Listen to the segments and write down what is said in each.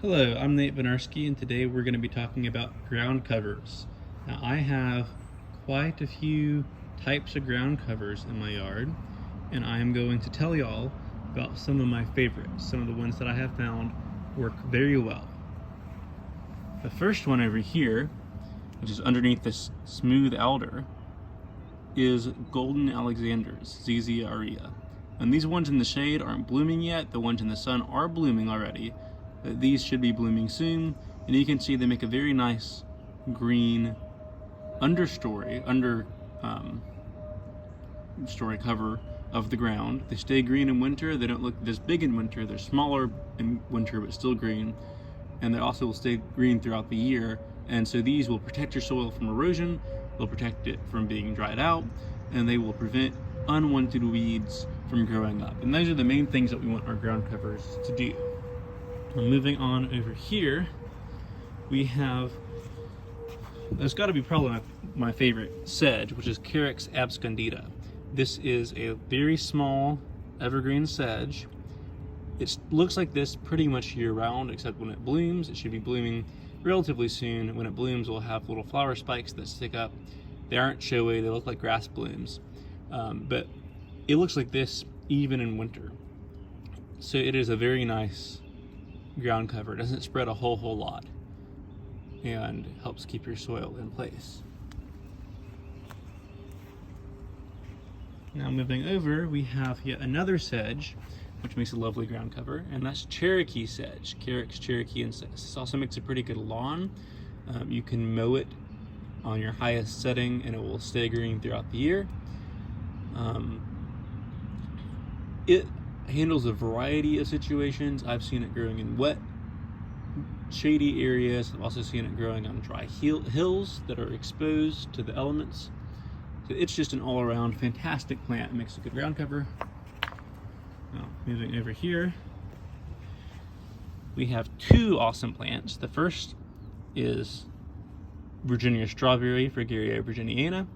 Hello, I'm Nate Benarski, and today we're going to be talking about ground covers. Now, I have quite a few types of ground covers in my yard, and I am going to tell y'all about some of my favorites, some of the ones that I have found work very well. The first one over here, which is underneath this smooth alder, is Golden Alexander's, ZZ Aria. And these ones in the shade aren't blooming yet, the ones in the sun are blooming already. These should be blooming soon, and you can see they make a very nice green story cover of the ground. They stay green in winter. They don't look this big in winter. They're smaller in winter, but still green. And they also will stay green throughout the year. And so these will protect your soil from erosion. They'll protect it from being dried out, and they will prevent unwanted weeds from growing up. And those are the main things that we want our ground covers to do. Moving on over here, we have, there's got to be probably my favorite sedge, which is Carex abscondita. This is a very small evergreen sedge. It looks like this pretty much year round, except when it blooms. It should be blooming relatively soon. When it blooms, we'll have little flower spikes that stick up. They aren't showy, they look like grass blooms. But it looks like this even in winter. So it is a very nice ground cover. It doesn't spread a whole lot and helps keep your soil in place. Now moving over, we have yet another sedge, which makes a lovely ground cover, and that's Cherokee sedge, Carex cherokeensis. This also makes a pretty good lawn. You can mow it on your highest setting and it will stay green throughout the year. It handles a variety of situations. I've seen it growing in wet, shady areas. I've also seen it growing on dry hills that are exposed to the elements. So it's just an all-around fantastic plant. It makes a good ground cover. Now, moving over here, we have two awesome plants. The first is Virginia strawberry, Fragaria virginiana.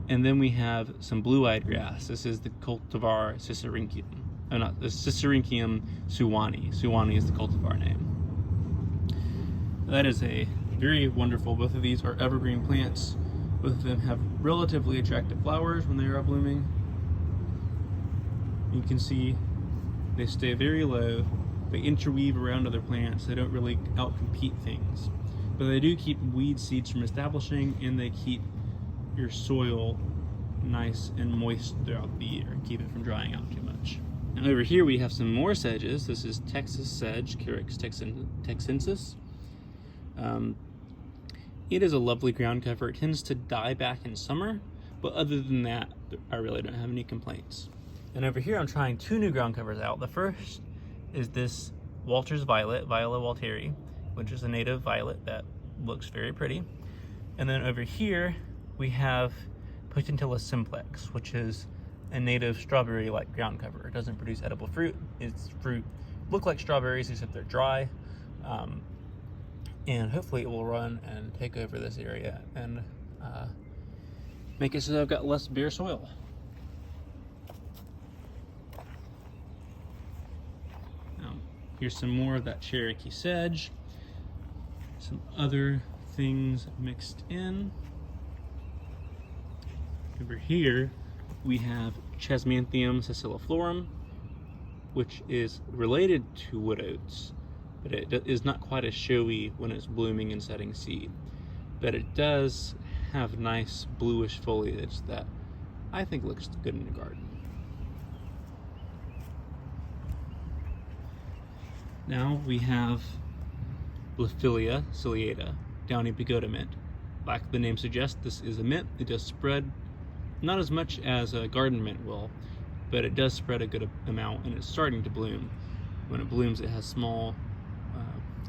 And then we have some blue-eyed grass. This is the cultivar Cicericium. Oh, not the Cicericium suwani. Suwani is the cultivar name. That is a very wonderful. Both of these are evergreen plants. Both of them have relatively attractive flowers when they are blooming. You can see they stay very low. They interweave around other plants. They don't really outcompete things. But they do keep weed seeds from establishing, and they keep your soil nice and moist throughout the year and keep it from drying out too much. And over here we have some more sedges. This is Texas sedge, Carex texensis. It is a lovely ground cover. It tends to die back in summer, but other than that, I really don't have any complaints. And over here I'm trying two new ground covers out. The first is this Walter's Violet, Viola walteri, which is a native violet that looks very pretty. And then over here we have Potentilla simplex, which is a native strawberry-like ground cover. It doesn't produce edible fruit. Its fruit look like strawberries, except they're dry. And hopefully it will run and take over this area and make it so I've got less bare soil. Now, here's some more of that Cherokee sedge. Some other things mixed in. Over here, we have Chesmanthium sicilliflorum, which is related to wood oats, but it is not quite as showy when it's blooming and setting seed. But it does have nice bluish foliage that I think looks good in the garden. Now we have Blophilia ciliata, downy pagoda mint. Like the name suggests, this is a mint. It does spread not as much as a garden mint will, but it does spread a good amount, and it's starting to bloom. When it blooms, it has small,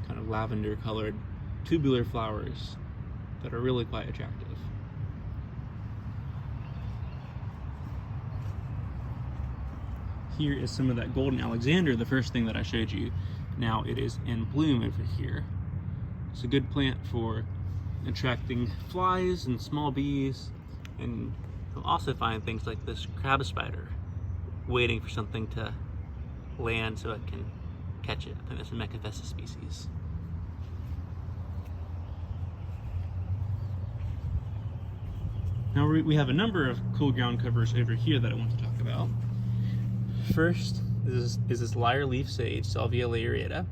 kind of lavender colored tubular flowers that are really quite attractive. Here is some of that Golden Alexander, the first thing that I showed you. Now it is in bloom over here. It's a good plant for attracting flies and small bees, and you'll also find things like this crab spider waiting for something to land so it can catch it. I think that's a Mecaphysis species. Now we have a number of cool ground covers over here that I want to talk about. First is this lyre leaf sage, Salvia lariata.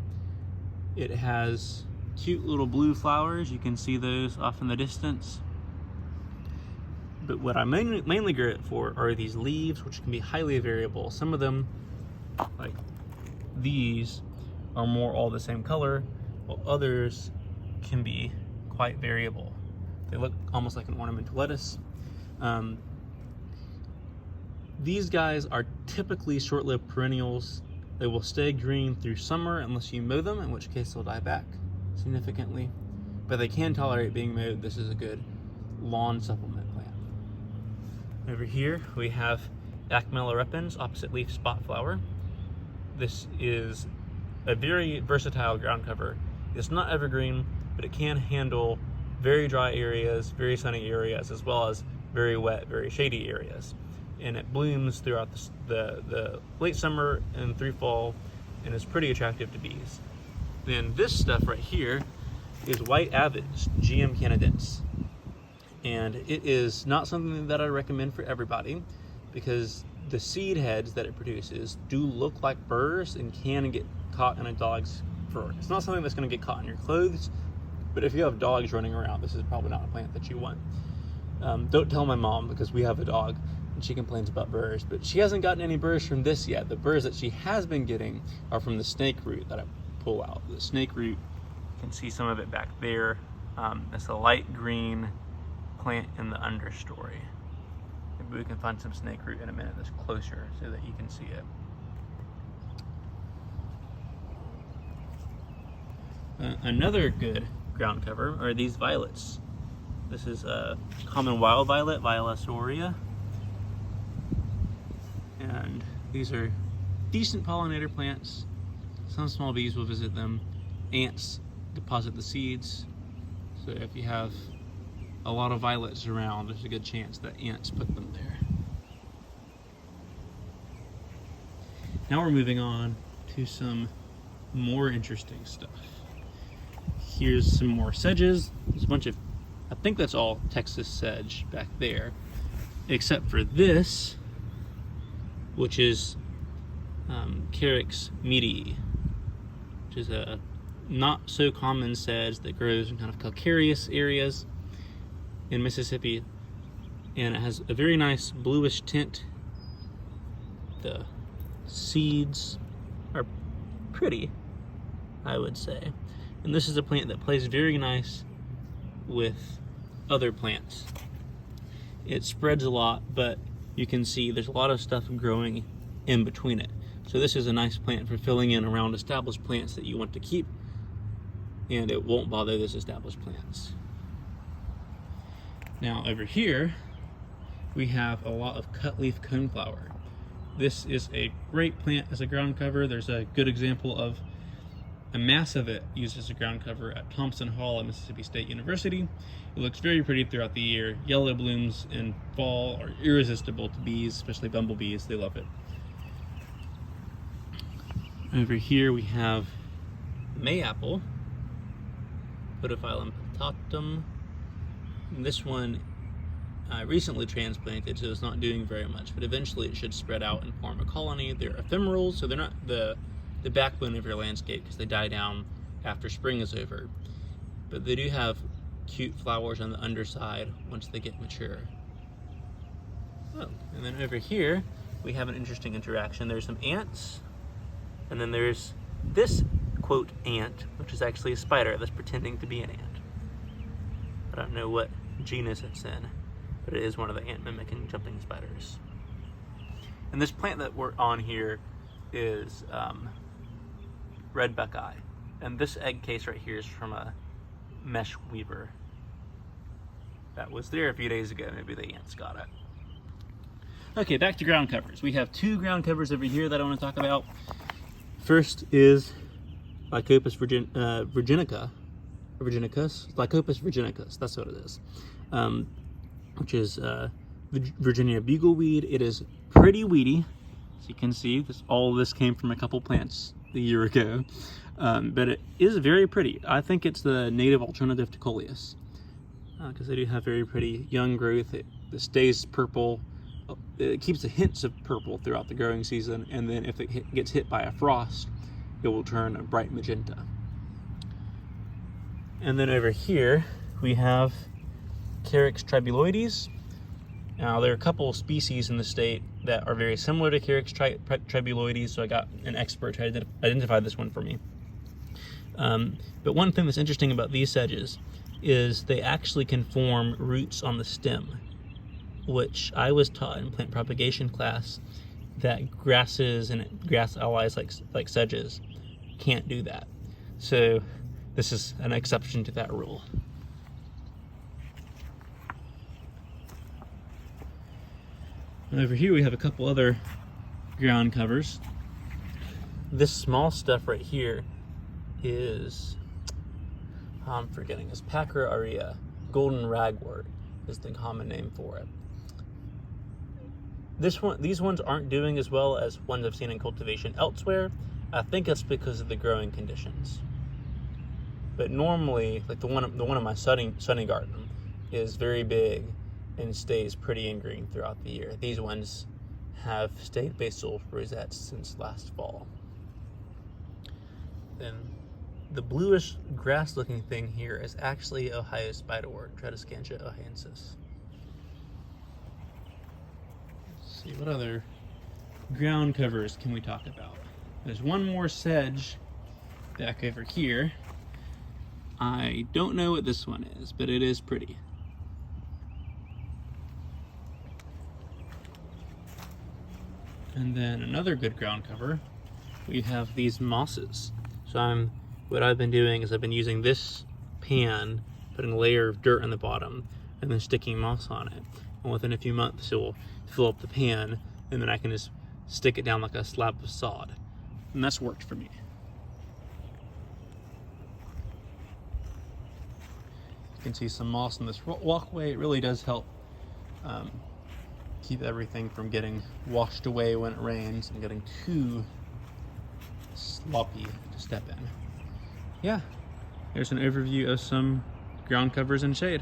It has cute little blue flowers. You can see those off in the distance. But what I mainly grow it for are these leaves, which can be highly variable. Some of them, like these, are more all the same color, while others can be quite variable. They look almost like an ornamental lettuce. These guys are typically short-lived perennials. They will stay green through summer unless you mow them, in which case they'll die back significantly. But they can tolerate being mowed. This is a good lawn supplement plant. Over here we have Acmella repens, opposite leaf spot flower. This is a very versatile ground cover. It's not evergreen, but it can handle very dry areas, very sunny areas, as well as very wet, very shady areas. And it blooms throughout the late summer and through fall, and is pretty attractive to bees. Then this stuff right here is white avis, GM canadense. And it is not something that I recommend for everybody, because the seed heads that it produces do look like burrs and can get caught in a dog's fur. It's not something that's going to get caught in your clothes, but if you have dogs running around, this is probably not a plant that you want. Don't tell my mom, because we have a dog and she complains about burrs, but she hasn't gotten any burrs from this yet. The burrs that she has been getting are from the snake root that I pull out. The snake root, you can see some of it back there. It's a light green plant in the understory. Maybe we can find some snake root in a minute that's closer so that you can see it. Another good ground cover are these violets. This is a common wild violet, Viola soria. And these are decent pollinator plants. Some small bees will visit them. Ants deposit the seeds. So if you have a lot of violets around, there's a good chance that ants put them there. Now we're moving on to some more interesting stuff. Here's some more sedges. There's a bunch of, I think that's all Texas sedge back there, except for this, which is Carex meatii, which is a not so common sedge that grows in kind of calcareous areas in Mississippi, and it has a very nice bluish tint. The seeds are pretty, I would say. And this is a plant that plays very nice with other plants. It spreads a lot, but you can see there's a lot of stuff growing in between it. So this is a nice plant for filling in around established plants that you want to keep, and it won't bother those established plants. Now over here, we have a lot of cutleaf coneflower. This is a great plant as a ground cover. There's a good example of a mass of it used as a ground cover at Thompson Hall at Mississippi State University. It looks very pretty throughout the year. Yellow blooms in fall are irresistible to bees, especially bumblebees. They love it. Over here we have mayapple, Podophyllum pentatum. This one I recently transplanted, so it's not doing very much, but eventually it should spread out and form a colony. They're ephemeral, so they're not the backbone of your landscape because they die down after spring is over. But they do have cute flowers on the underside once they get mature. Oh, and then over here we have an interesting interaction. There's some ants, and then there's this quote ant, which is actually a spider that's pretending to be an ant. I don't know what genus it's in, but it is one of the ant mimicking jumping spiders. And this plant that we're on here is red buckeye, and this egg case right here is from a mesh weaver that was there a few days ago. Maybe the ants got it. Okay, back to ground covers. We have two ground covers over here that I want to talk about. First is Lycopus virginicus, Lycopus virginicus, that's what it is, which is Virginia bugleweed. It is pretty weedy. As you can see, all of this came from a couple plants a year ago. But it is very pretty. I think it's the native alternative to coleus, because they do have very pretty young growth. It stays purple. It keeps the hints of purple throughout the growing season, and then if it gets hit by a frost, it will turn a bright magenta. And then over here we have Carex tribuloides. Now there are a couple of species in the state that are very similar to Carex tribuloides, so I got an expert to identify this one for me. But one thing that's interesting about these sedges is they actually can form roots on the stem, which I was taught in plant propagation class that grasses and grass allies like sedges can't do that. So this is an exception to that rule. And over here we have a couple other ground covers. This small stuff right here is, I'm forgetting, is Pacra aurea. Golden ragwort is the common name for it. These ones aren't doing as well as ones I've seen in cultivation elsewhere. I think that's because of the growing conditions. But normally, like the one in my sunny garden is very big and stays pretty and green throughout the year. These ones have stayed basal rosettes since last fall. Then the bluish grass-looking thing here is actually Ohio spiderwort, Tradescantia ohensis. Let's see, what other ground covers can we talk about? There's one more sedge back over here. I don't know what this one is, but it is pretty. And then another good ground cover, we have these mosses. So what I've been doing is I've been using this pan, putting a layer of dirt on the bottom, and then sticking moss on it. And within a few months, it will fill up the pan, and then I can just stick it down like a slab of sod. And that's worked for me. You can see some moss in this walkway. It really does help keep everything from getting washed away when it rains and getting too sloppy to step in. Yeah, there's an overview of some ground covers in shade.